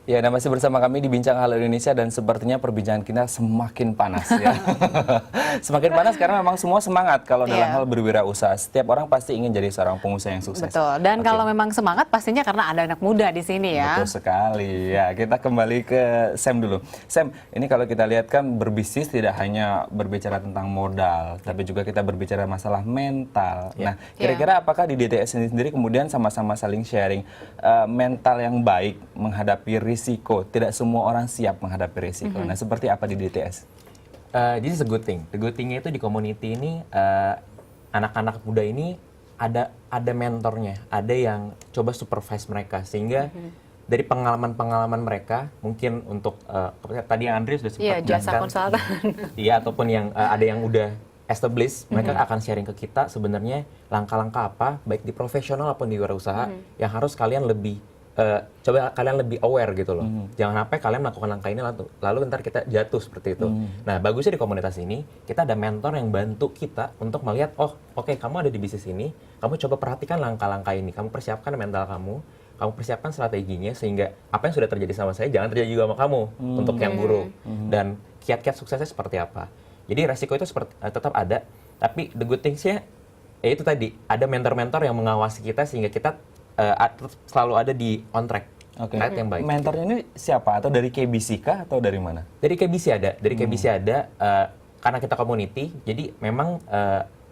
Ya, dan masih bersama kami di Bincang Halo Indonesia dan sepertinya perbincangan kita semakin panas ya. Semakin panas karena memang semua semangat kalau dalam hal berwirausaha. Setiap orang pasti ingin jadi seorang pengusaha yang sukses. Betul. Dan kalau memang semangat pastinya karena ada anak muda di sini ya. Betul sekali. Ya, kita kembali ke Sam dulu. Sam, ini kalau kita lihat kan berbisnis tidak hanya berbicara tentang modal, tapi juga kita berbicara masalah mental. Nah, kira-kira apakah di DTS ini sendiri kemudian sama-sama saling sharing mental yang baik menghadapi risiko? Tidak semua orang siap menghadapi risiko. Nah, seperti apa di DTS? This is a good thing. The good thing-nya itu di community ini anak-anak muda ini ada mentornya, ada yang coba supervise mereka sehingga dari pengalaman-pengalaman mereka mungkin untuk tadi yang Andre sudah sempat jasa konsultan. Iya, ataupun yang ada yang udah established, mereka akan sharing ke kita sebenarnya langkah-langkah apa baik di profesional maupun di wirausaha yang harus kalian lebih coba kalian lebih aware gitu loh. Jangan sampai kalian melakukan langkah ini lalu ntar kita jatuh seperti itu. Nah, bagusnya di komunitas ini kita ada mentor yang bantu kita untuk melihat, oh oke, kamu ada di bisnis ini, kamu coba perhatikan langkah-langkah ini, kamu persiapkan mental kamu persiapkan strateginya sehingga apa yang sudah terjadi sama saya jangan terjadi juga sama kamu untuk yang buruk. Dan kiat-kiat suksesnya seperti apa. Jadi resiko itu tetap ada, tapi the good things-nya ya itu tadi, ada mentor-mentor yang mengawasi kita sehingga kita selalu ada di on track, yang baik. Mentornya ini siapa? Atau dari KBC kah? Atau dari mana? Dari KBC ada, karena kita community, jadi memang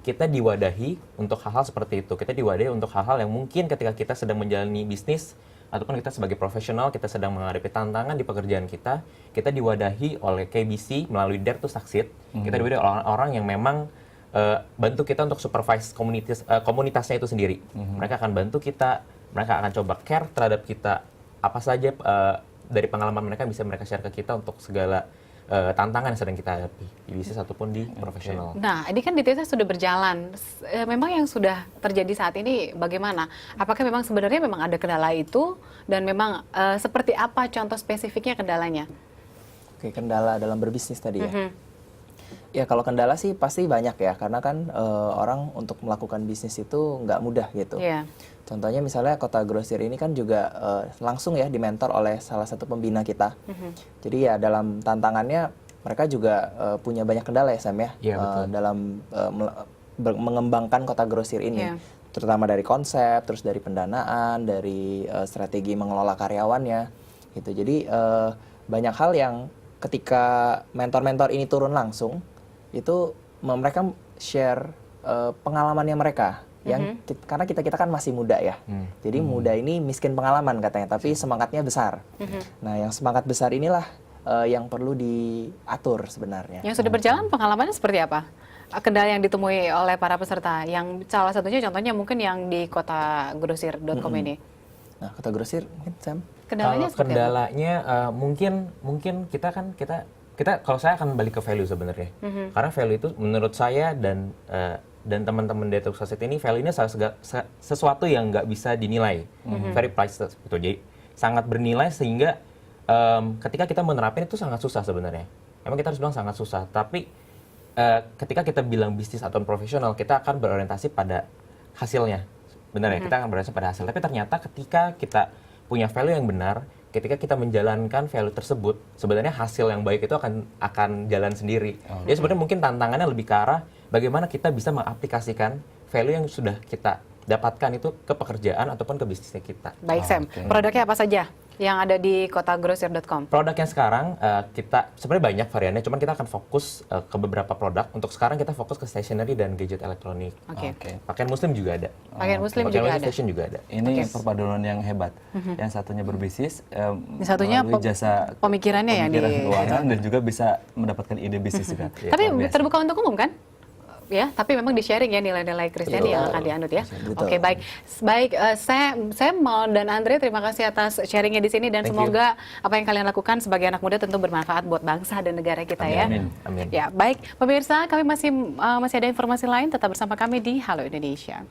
kita diwadahi untuk hal-hal seperti itu. Kita diwadahi untuk hal-hal yang mungkin ketika kita sedang menjalani bisnis, ataupun kita sebagai profesional, kita sedang menghadapi tantangan di pekerjaan kita diwadahi oleh KBC melalui Dare to Succeed. Kita diwadahi oleh orang-orang yang memang bantu kita untuk supervise komunitasnya itu sendiri. Mereka akan bantu kita, mereka akan coba care terhadap kita, apa saja dari pengalaman mereka bisa mereka share ke kita untuk segala tantangan yang sedang kita hadapi di bisnis ataupun di profesional. Nah, ini kan DTS sudah berjalan. Memang yang sudah terjadi saat ini bagaimana? Apakah memang sebenarnya memang ada kendala itu dan memang seperti apa contoh spesifiknya kendalanya? Oke, kendala dalam berbisnis tadi ya. Ya kalau kendala sih pasti banyak ya, karena kan orang untuk melakukan bisnis itu nggak mudah gitu. Contohnya misalnya Kota Grosir ini kan juga langsung ya dimentor oleh salah satu pembina kita. Jadi ya dalam tantangannya mereka juga punya banyak kendala ya Sam ya, dalam mengembangkan Kota Grosir ini. Terutama dari konsep, terus dari pendanaan, dari strategi mengelola karyawannya gitu. Jadi banyak hal yang ketika mentor-mentor ini turun langsung, itu mereka share pengalamannya mereka. Karena kita kan masih muda ya, jadi muda ini miskin pengalaman katanya, tapi semangatnya besar. Nah, yang semangat besar inilah yang perlu diatur sebenarnya. Yang sudah berjalan pengalamannya seperti apa? Kendala yang ditemui oleh para peserta, yang salah satunya contohnya mungkin yang di kotagrosir.com ini. Nah, Kota Grosir, mungkin Sam? Kendalanya mungkin kita kalau saya akan balik ke value sebenarnya. Karena value itu menurut saya dan teman-teman Dare to Succeed ini, value-nya sesuatu yang nggak bisa dinilai, very priceless gitu. Jadi sangat bernilai sehingga ketika kita menerapin itu sangat susah sebenarnya. Emang kita harus bilang sangat susah, tapi ketika kita bilang bisnis atau profesional, kita akan berorientasi pada hasilnya, benar ya? Kita akan berorientasi pada hasil. Tapi ternyata ketika kita punya value yang benar, ketika kita menjalankan value tersebut, sebenarnya hasil yang baik itu akan jalan sendiri. Jadi sebenarnya mungkin tantangannya lebih ke arah bagaimana kita bisa mengaplikasikan value yang sudah kita dapatkan itu ke pekerjaan ataupun ke bisnisnya kita. Baik Sam, produknya apa saja yang ada di kotagrosir.com? Produknya sekarang kita sebenarnya banyak variannya, cuman kita akan fokus ke beberapa produk. Untuk sekarang kita fokus ke stationery dan gadget elektronik. Pakaian muslim juga ada. Pakaian muslim juga ada. Fashion juga ada. Ini perpaduan yang hebat. Yang satunya berbisnis, yang satunya jasa pemikirannya yang di keuangan dan juga bisa mendapatkan ide bisnis juga. Tapi terbuka untuk umum kan? Ya, tapi memang di-sharing ya nilai-nilai Kristiani yang akan dianut ya. Oke, baik. Saya mau dan Andre terima kasih atas sharingnya di sini dan semoga apa yang kalian lakukan sebagai anak muda tentu bermanfaat buat bangsa dan negara kita ya. Amin. Ya, baik. Pemirsa, kami masih ada informasi lain, tetap bersama kami di Halo Indonesia.